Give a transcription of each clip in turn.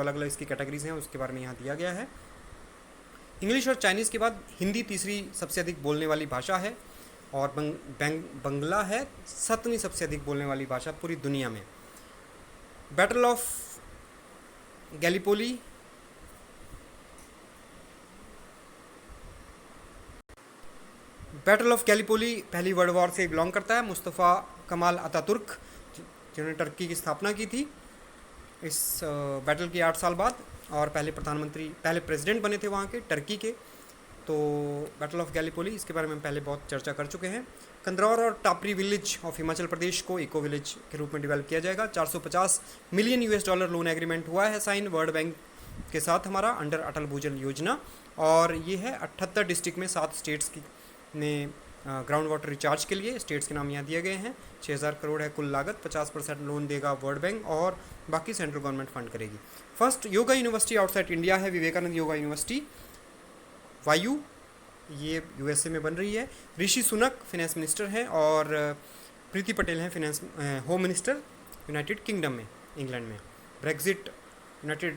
अलग अलग इसकी कैटेगरीज हैं उसके बारे में यहाँ दिया गया है। इंग्लिश और चाइनीज़ के बाद हिंदी तीसरी सबसे अधिक बोलने वाली भाषा है और बंगला है 7वीं सबसे अधिक बोलने वाली भाषा पूरी दुनिया में। बैटल ऑफ गैलीपोली पहली वर्ल्ड वॉर से बिलोंग करता है। मुस्तफ़ा कमाल अतातुर्क जिन्होंने टर्की की स्थापना की थी इस बैटल के 8 साल बाद, और पहले प्रेसिडेंट बने थे वहाँ के टर्की के। तो बैटल ऑफ गैलीपोली इसके बारे में पहले बहुत चर्चा कर चुके हैं। कंदरौर और टापरी विलेज ऑफ हिमाचल प्रदेश को इको विलेज के रूप में डेवलप किया जाएगा। 450 मिलियन US$ लोन एग्रीमेंट हुआ है साइन वर्ल्ड बैंक के साथ हमारा अंडर अटल भूजल योजना, और ये है 78 डिस्ट्रिक्ट में 7 स्टेट्स की ने ग्राउंड वाटर रिचार्ज के लिए। स्टेट्स के नाम यहाँ दिए गए हैं। 6000 करोड़ है कुल लागत, 50% लोन देगा वर्ल्ड बैंक और बाकी सेंट्रल गवर्नमेंट फंड करेगी। First yoga university outside India है विवेकानंद योगा यूनिवर्सिटी वायु, ये USA में बन रही है। ऋषि सुनक फिनेंस मिनिस्टर हैं और प्रीति पटेल हैं finance home minister United kingdom में, इंग्लैंड में। ब्रेग्जिट यूनाइटेड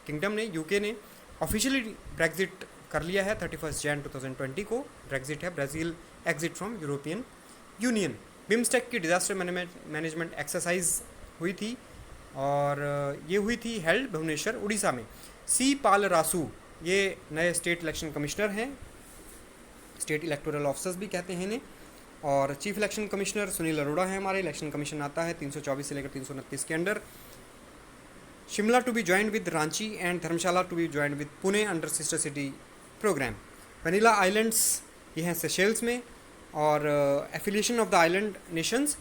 किंगडम ने UK ने ऑफिशियली ब्रेग्जिट कर लिया है 31 जनवरी 2020 को। ब्रेग्जिट है Brazil exit from European union. BIMSTEC की डिज़ास्टर मैनेजमेंट एक्सरसाइज हुई थी और ये हुई थी हेल्ड भुवनेश्वर उड़ीसा में। C पाल रासू ये नए स्टेट इलेक्शन कमिश्नर हैं, स्टेट इलेक्टोरल ऑफिसर्स भी कहते हैं इन्हें। और chief election commissioner Sunil Arora है हमारे। इलेक्शन कमीशन आता है 324 से लेकर 329 के under. Shimla to be joined with Ranchi and Dharamshala to be joined with Pune under sister city program. Vanilla islands ये हैं सेशेल्स में, और affiliation of the island nations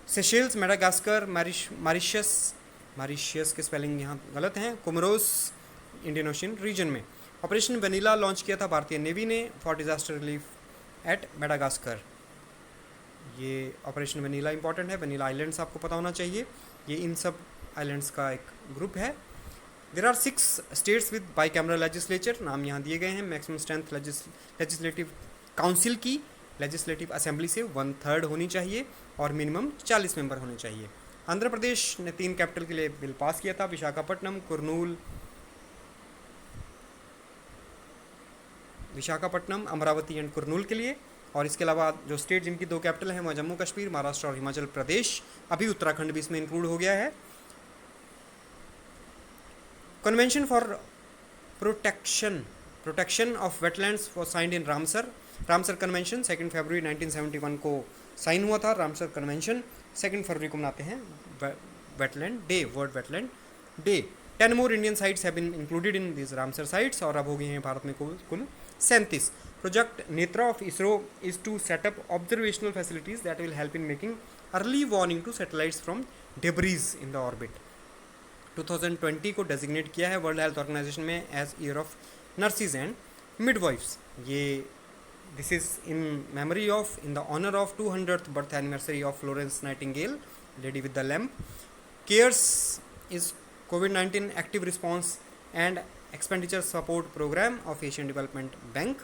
Seychelles, Madagascar, Mauritius के स्पेलिंग यहाँ गलत हैं, कोमोरोस इंडियन ओशन रीजन में। ऑपरेशन वनीला लॉन्च किया था भारतीय नेवी ने for disaster relief at Madagascar. ये ऑपरेशन वनीला इंपॉर्टेंट है। वनीला आइलैंड्स आपको पता होना चाहिए, ये इन सब आइलैंड्स का एक ग्रुप है। There are 6 states with bicameral legislature, नाम यहाँ दिए गए हैं। मैक्सिमम स्ट्रेंथ लेजिस्लेटिव काउंसिल की लेजिस्लेटिव असेंबली से 1/3 होनी चाहिए और मिनिमम 40 मेंबर होने चाहिए। आंध्र प्रदेश ने 3 कैपिटल के लिए बिल पास किया था, विशाखापट्टनम, अमरावती एंड कुरनूल के लिए। और इसके अलावा जो स्टेट जिनकी 2 कैपिटल हैं वह जम्मू कश्मीर, महाराष्ट्र और हिमाचल प्रदेश। अभी उत्तराखंड भी इसमें इंक्लूड हो गया है। Convention for protection of wetlands for signed in Ramsar convention 2 फरवरी 1971 को साइन हुआ था। रामसर कन्वेंशन 2 फरवरी को मनाते हैं wetland day, world wetland day. 10 more Indian sites have been included in this Ramsar sites, और अब हो गए हैं भारत में कुल 37। Project Netra of ISRO is to set up observational facilities that will help in making early warning to satellites from debris in the orbit. 2020 को designate किया है वर्ल्ड हेल्थ ऑर्गेनाइजेशन में as year of nurses and midwifes. ये this is in memory of in the honour of 200th birth anniversary of Florence Nightingale, lady with the lamp. CARES is COVID-19 active response and expenditure support programme of Asian development bank.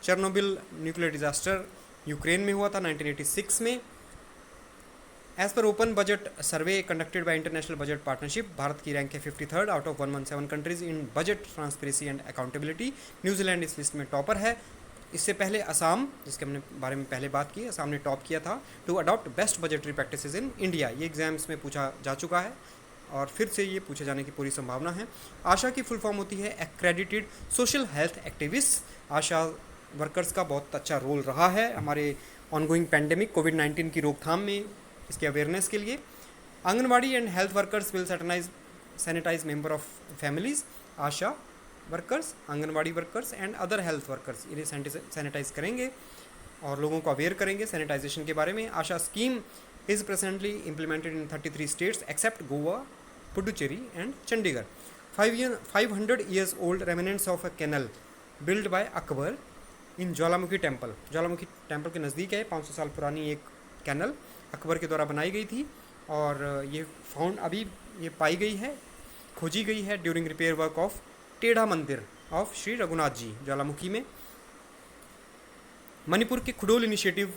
Chernobyl nuclear disaster Ukraine में हुआ था 1986 में। As per open budget survey conducted by international budget partnership, Bharat की rank है 53rd out of 117 countries in budget transparency and accountability. New Zealand इस list में topper है। इससे पहले असम, जिसके हमने बारे में पहले बात की, असम ने टॉप किया था to adopt best budgetary practices in India. ये एग्जाम्स में पूछा जा चुका है और फिर से ये पूछे जाने की पूरी संभावना है। आशा की फुल फॉर्म होती है एक्रेडिटेड सोशल हेल्थ एक्टिविस्ट। आशा वर्कर्स का बहुत अच्छा रोल रहा है हमारे ऑनगोइंग पैंडेमिक COVID-19 की रोकथाम में, इसके अवेयरनेस के लिए। Anganwadi and health workers will sanitize member of families. ASHA workers, Anganwadi workers and other health workers इन्हें सैनिटाइज करेंगे और लोगों को अवेयर करेंगे सैनिटाइजेशन के बारे में। आशा scheme is presently implemented in 33 states except Goa, Puducherry and Chandigarh. 500 years old remnants of a canal built by Akbar in Jwalamukhi temple. Jwalamukhi temple के नज़दीक है 500 साल पुरानी एक कैनल अकबर के द्वारा बनाई गई थी, और अभी ये पाई गई है, खोजी गई है ड्यूरिंग रिपेयर वर्क ऑफ टेढ़ा मंदिर ऑफ श्री रघुनाथ जी ज्वालामुखी में। मणिपुर के खुडोल इनिशिएटिव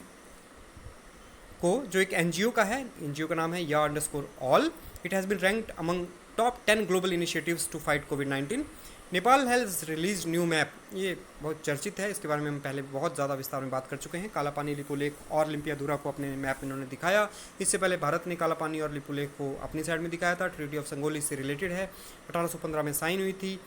को, जो एक NGO का है, NGO का नाम है या_all, it has been ranked among top 10 global initiatives to fight कोविड-19। Nepal has release new map, ये बहुत चर्चित है, इसके बारे में हम पहले बहुत ज़्यादा विस्तार में बात कर चुके हैं। काला पानी लिपुलेख और लिम्पियाधुरा को अपने मैप में इन्होंने दिखाया। इससे पहले भारत ने काला पानी और लिपुलेख को अपनी साइड में दिखाया था। ट्रीटी ऑफ संगोली से रिलेटेड है, 1815 में साइन हुई थी।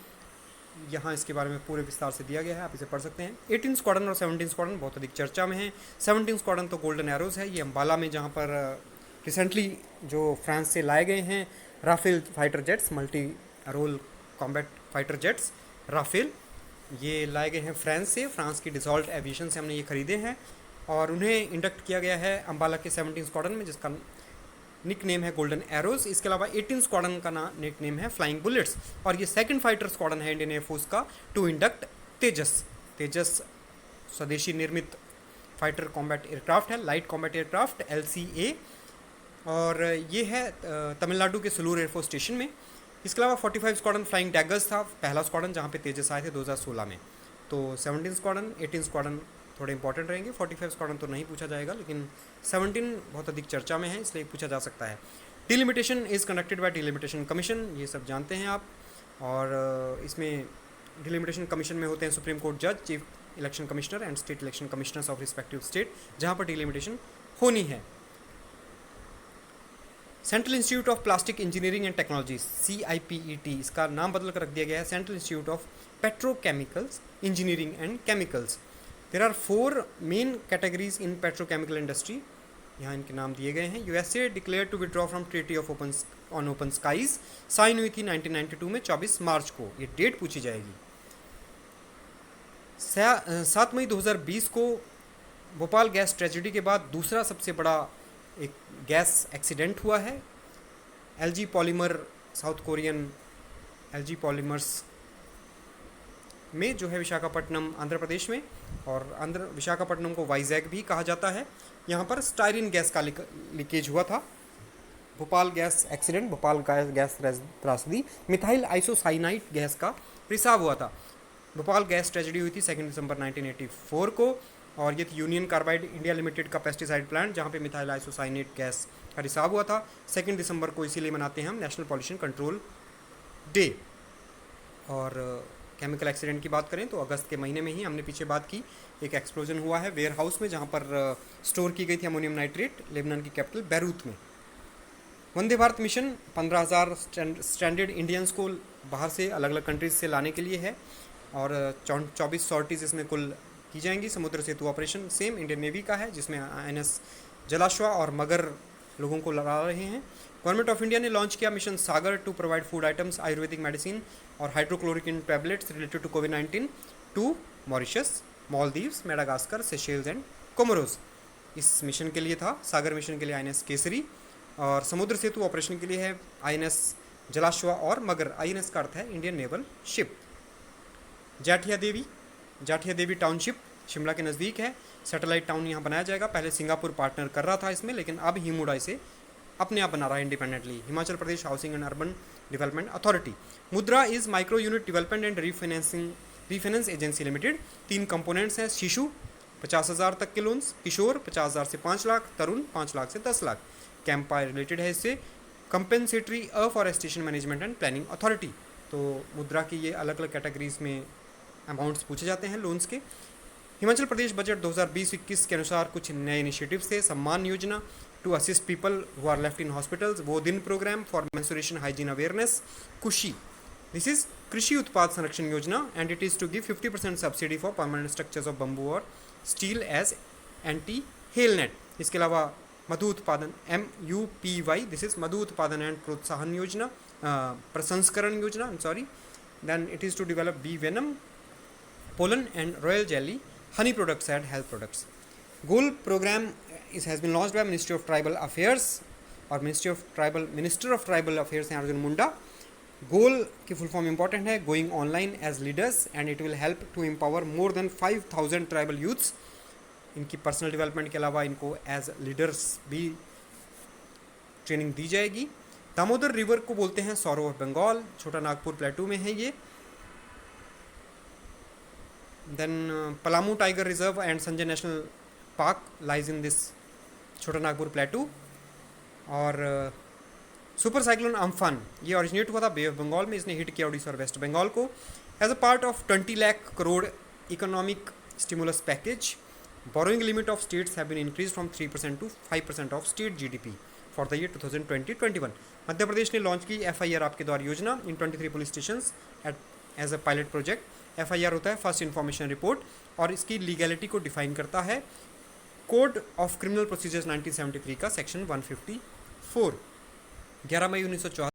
यहाँ इसके बारे में पूरे विस्तार से दिया गया है, आप इसे पढ़ सकते हैं। 18 स्क्वाड्रन और 17 स्क्वाड्रन बहुत अधिक चर्चा में है। 17 स्क्वाड्रन तो गोल्डन एरोज है, ये अम्बाला में जहाँ पर रिसेंटली जो फ्रांस से लाए गए हैं Rafale fighter jets, multi role combat fighter jets Rafale, ये लाए गए हैं फ्रांस से। फ्रांस की डिसॉल्ट एविएशन से हमने ये खरीदे हैं और उन्हें इंडक्ट किया गया है अम्बाला के 17 स्क्वाड्रन में, जिसका निक नेम है गोल्डन एरोज। इसके अलावा 18 स्क्वाड्रन का निक नेम है फ्लाइंग बुलेट्स, और ये सेकंड फाइटर स्क्वाड्रन है इंडियन एयरफोर्स का टू इंडक्ट तेजस। तेजस स्वदेशी निर्मित फाइटर कॉम्बैट एयरक्राफ्ट है, लाइट कॉम्बैट एयरक्राफ्ट LCA, और ये है तमिलनाडु के सुलूर एयरफोर्स स्टेशन में। इसके अलावा 45 स्क्वाड्रन फ्लाइंग डैगर्स था, पहला स्क्वाड्रन जहाँ पे तेजस आए थे 2016 में। तो 17 स्क्वाड्रन, 18 स्क्वाड्रन थोड़े इंपॉर्टेंट रहेंगे। 45 स्क्वाड्रन तो नहीं पूछा जाएगा, लेकिन 17 बहुत अधिक चर्चा में है, इसलिए पूछा जा सकता है। Delimitation is conducted by delimitation commission, ये सब जानते हैं आप। और इसमें डिलिमिटेशन कमीशन में होते हैं सुप्रीम कोर्ट जज, chief election commissioner and state election commissioners of respective state, जहाँ पर डिलिमिटेशन होनी है। Central institute of plastic engineering and technology CIPET, इसका नाम बदल कर रख दिया गया है central institute of petrochemicals engineering and chemicals. There are 4 main categories in petrochemical industry, यहाँ इनके नाम दिए गए हैं। USA declare to withdraw from treaty of open skies, sign हुई थी 1992 में 24 मार्च को, ये डेट पूछी जाएगी। 7 मई 2020 को भोपाल गैस ट्रेजेडी के बाद दूसरा सबसे बड़ा एक गैस एक्सीडेंट हुआ है। LG polymer, south Korean LG polymers में जो है विशाखापट्टनम आंध्र प्रदेश में, और विशाखापट्टनम को वाइजैग भी कहा जाता है। यहाँ पर स्टायरीन गैस का लीकेज हुआ था। Bhopal gas accident, Bhopal gas त्रासदी, मिथाइल आइसोसाइनाइट गैस का रिसाव हुआ था। भोपाल गैस ट्रेजेडी हुई थी 2 दिसंबर 1984 को, और ये यूनियन कार्बाइड इंडिया लिमिटेड का पेस्टिसाइड प्लांट, जहाँ पे मिथाइल आइसोसाइनेट गैस का रिसाव हुआ था। 2 दिसंबर को इसीलिए मनाते हैं हम नेशनल पॉल्यूशन कंट्रोल डे। और केमिकल एक्सीडेंट की बात करें तो अगस्त के महीने में ही हमने पीछे बात की, एक एक्सप्लोजन हुआ है वेयर हाउस में, जहाँ पर स्टोर की गई थी अमोनियम नाइट्रेट, लेबनान की कैपिटल बैरूत में। Vande Bharat mission 15,000 stranded Indians को बाहर से अलग अलग कंट्रीज से लाने के लिए है, और 24 सॉर्टीज़ इसमें कुल की जाएंगी। समुद्र सेतु ऑपरेशन सेम इंडियन नेवी का है, जिसमें INS जलाश्वा और मगर लोगों को लड़ा रहे हैं। गवर्नमेंट ऑफ इंडिया ने लॉन्च किया mission Sagar to provide food items, Ayurvedic medicine और हाइड्रोक्लोरिकिन टैबलेट्स रिलेटेड टू कोविड-19 to Mauritius, Maldives, Madagascar, Seychelles and Comoros. इस मिशन के लिए था, सागर मिशन के लिए INS केसरी, और समुद्र सेतु ऑपरेशन के लिए है INS जलाश्वा और मगर। INS का अर्थ है Indian naval ship. Jathia Devi township Shimla के नज़दीक है, सैटेलाइट टाउन यहाँ बनाया जाएगा। पहले सिंगापुर पार्टनर कर रहा था इसमें, लेकिन अब हिमुडा इसे अपने आप बना रहा है independently. Himachal Pradesh housing and urban development authority. Mudra is micro unit development and refinance agency limited. 3 components हैं, शिशु 50,000 तक के लोन्स, किशोर 50,000 से 5 लाख, तरुण 5 लाख से 10 लाख। कैंपा रिलेटेड है इससे, compensatory afforestation management and planning authority. तो मुद्रा की ये अलग अलग कैटेगरीज में अमाउंट्स पूछे जाते हैं लोन्स के। हिमाचल प्रदेश बजट 2020-21 के अनुसार कुछ नए इनिशिएटिव्स थे। सम्मान योजना to assist people who are left in hospitals, वो दिन program for menstruation hygiene awareness, कुशी, दिस इज कृषि उत्पाद संरक्षण योजना, and it is to give 50% subsidy for permanent structures of bamboo और steel as anti hail net. इसके अलावा मधु उत्पादन MUPY, दिस इज मधु उत्पादन एंड प्रोत्साहन योजना, प्रसंस्करण योजना, then it is to develop bee venom, pollen and royal jelly, honey products and health products. Goal program has been launched by Ministry of Tribal Affairs, और Minister of Tribal Affairs हैं Arjun Munda. GOAL की full form important है, going online as leaders, and it will help to empower more than 5,000 tribal youths. इनकी personal development के अलावा इनको as leaders भी training दी जाएगी। दामोदर रिवर को बोलते हैं सौरो ऑफ बंगाल, छोटा नागपुर प्लेटू में है ये। Then Palamu tiger reserve and Sanjay national park lies in this Chota Nagpur plateau. और सुपर साइक्लोन अम्फान ये ओरिजिनेट हुआ था बे ऑफ बंगाल में, इसने हिट किया उड़ीसा और वेस्ट बंगाल को। As a part of 20 lakh crore economic stimulus package, borrowing limit of states have been increase from 3% to 5% of state GDP for the year 2020-21। Madhya Pradesh ने लॉन्च की FIR आपके द्वार योजना इन 23 police station at as a pilot project. FIR होता है first information report, और इसकी लीगैलिटी को डिफाइन करता है कोड ऑफ क्रिमिनल प्रोसीजर्स 1973 का सेक्शन 154। 11 मई 1974